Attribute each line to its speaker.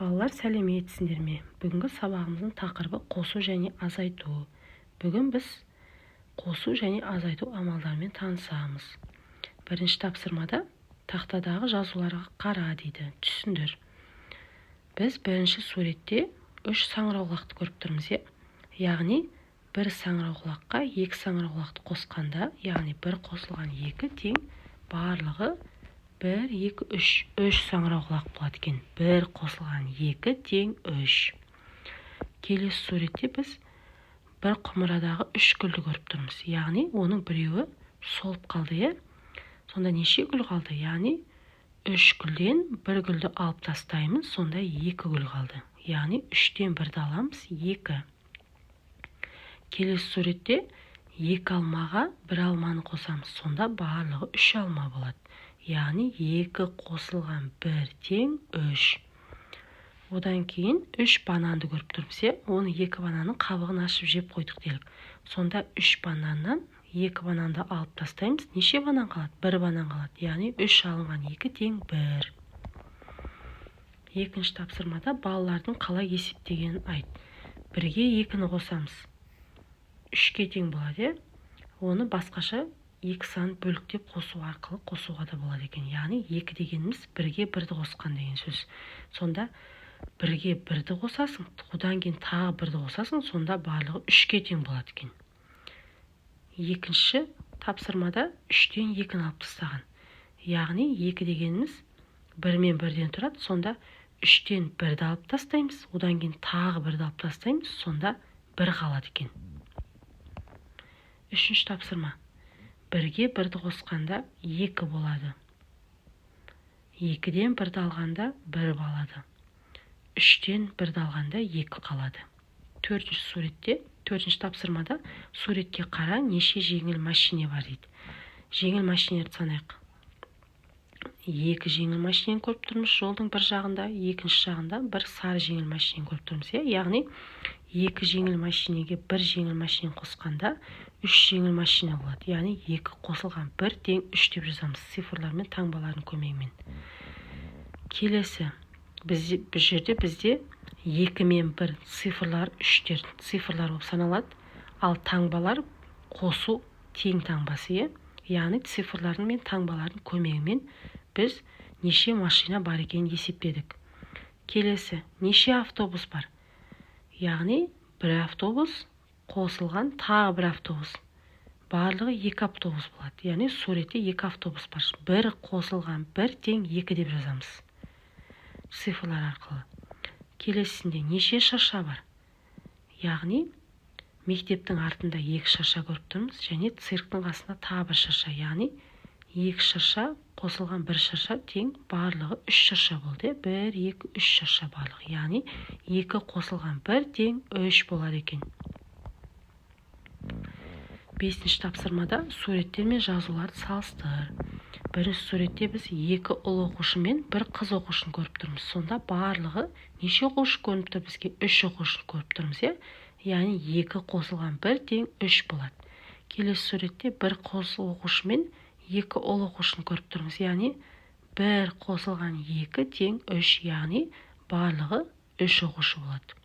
Speaker 1: Балалар, сәлеметсіңдер ме? Бүгінгі сабағымыздың тақырыбы қосу және азайту. Бүгін біз қосу және азайту амалдарымен танысамыз. Бірінші тапсырмада тақтадағы жазуларға қара дейді. Түсіндір. Біз бірінші суретте 3 саңырауқұлақты көріп тұрмыз, яғни бір саңырауқұлаққа 2 саңырауқұлақты қосқанда, яғни бір қосылған 2 тең барлығы 1, 2, 3 саңырауқұлақ болады екен. Бір қосылған 2 тең 3. Келесі суретте біз бір құмырадағы 3 гүлді көріп тұрмыз. Яғни оның біреуі солып қалды, сонда неше гүл қалды? Яғни 3 гүлден 1 гүлді алып тастаймыз, сонда 2 гүл қалды. Яғни 3-тен 1-ді аламыз, 2. Келесі суретте 2 алмаға 1 алманы қосамыз, сонда барлығы 3 алма болады. Яғни 2 қосылған 1 тең 3. Одан кейін 3 бананды көріп тұрмыз, оны 2 бананның қабығын ашып жеп қойдық делік. Сонда 3 бананнан 2 бананды алып тастаймыз. Неше банан қалады? 1 банан қалады. Яғни 3 алынған 2 тең 1. Екінші тапсырмада балалардың қалай есептегенін айт. 1-ге 2-ні қосамыз. 3-ке тең болады, оны басқаша 2 санын бөліктеп қосу арқылы қосуға да болады екен. Яғни 2 дегеніміз 1-ге 1-ді қосқан деген сөз. Сонда 1-ге 1-ді қосасың, одан кейін тағы 1-ді қосасың, сонда барлығы 3-ке тең болады екен. Екінші тапсырмада 3-тен 2-ні алып тастаған. Яғни 2 дегеніміз 1 мен 1-ден тұрады, сонда 3-тен 1-ді алып тастаймыз, одан кейін тағы 1-ді алып тастаймыз, сонда 1 қалады екен. Үшінші тапсырма. 1-ге 1-ді қосқанда 2 болады. 2-ден 1-ді алғанда 1 болады. 3-тен 1-ді алғанда 2 қалады. Төртінші суретте, төртінші тапсырмада суретке қара, неше жеңіл машине бар дейді. Жеңіл машинелерді санайық. 2 жеңіл машинені көріп тұрмыз жолдың бір жағында, екінші жағында бір сары жеңіл машинені көріп тұрмыз. Яғни 2 жеңіл машинеге 1 жеңіл машинені қосқанда 3 жеңіл машина болады. Яғни 2 қосылған 1 тең 3 деп жазамыз цифрлар мен таңбалардың көмегімен. Келесі, бұл жерде бізде 2 мен 1 цифрлар 3-тер цифрлар болып саналады, ал таңбалар қосу тең таңбасы. Яғни цифрлардың мен таңбалардың көмегімен біз неше машина бар екенін есептедік. Келесі, неше автобус бар? Яғни бір автобус қосылған тағы бір автобус. Барлығы 2 автобус болады. Яғни суретте 2 автобус бар. Бір қосылған 1 тең 2 деп жазамыз цифрлар арқылы. Келесінде неше шырша бар? Яғни мектептің артында 2 шырша көріп тұрмыз, және цирктің қасында тағы бір шырша. Яғни 2 шырша қосылған 1 шырша тең барлығы 3 шырша болды. 1, 2, 3 шырша барлығы. Яғни 2 қосылған 1 тең 3 болады екен. Бесінші тапсырмада суреттер мен жазуларды салыстыр. Бірінші суретте біз 2 ұл оқушы мен 1 қыз оқушыны көріп тұрмыз. Сонда барлығы неше оқушы көрініп тұр? Бізге 3 оқушыны көріп тұрмыз. Яғни 2 қосылған 1 тең 3 болады. Келесі суретте 1 қос оқушы мен 2 ұл оқушыны көріп тұрмыз. Яғни 1 қосылған 2 тең 3, яғни барлығы 3 оқушы болады.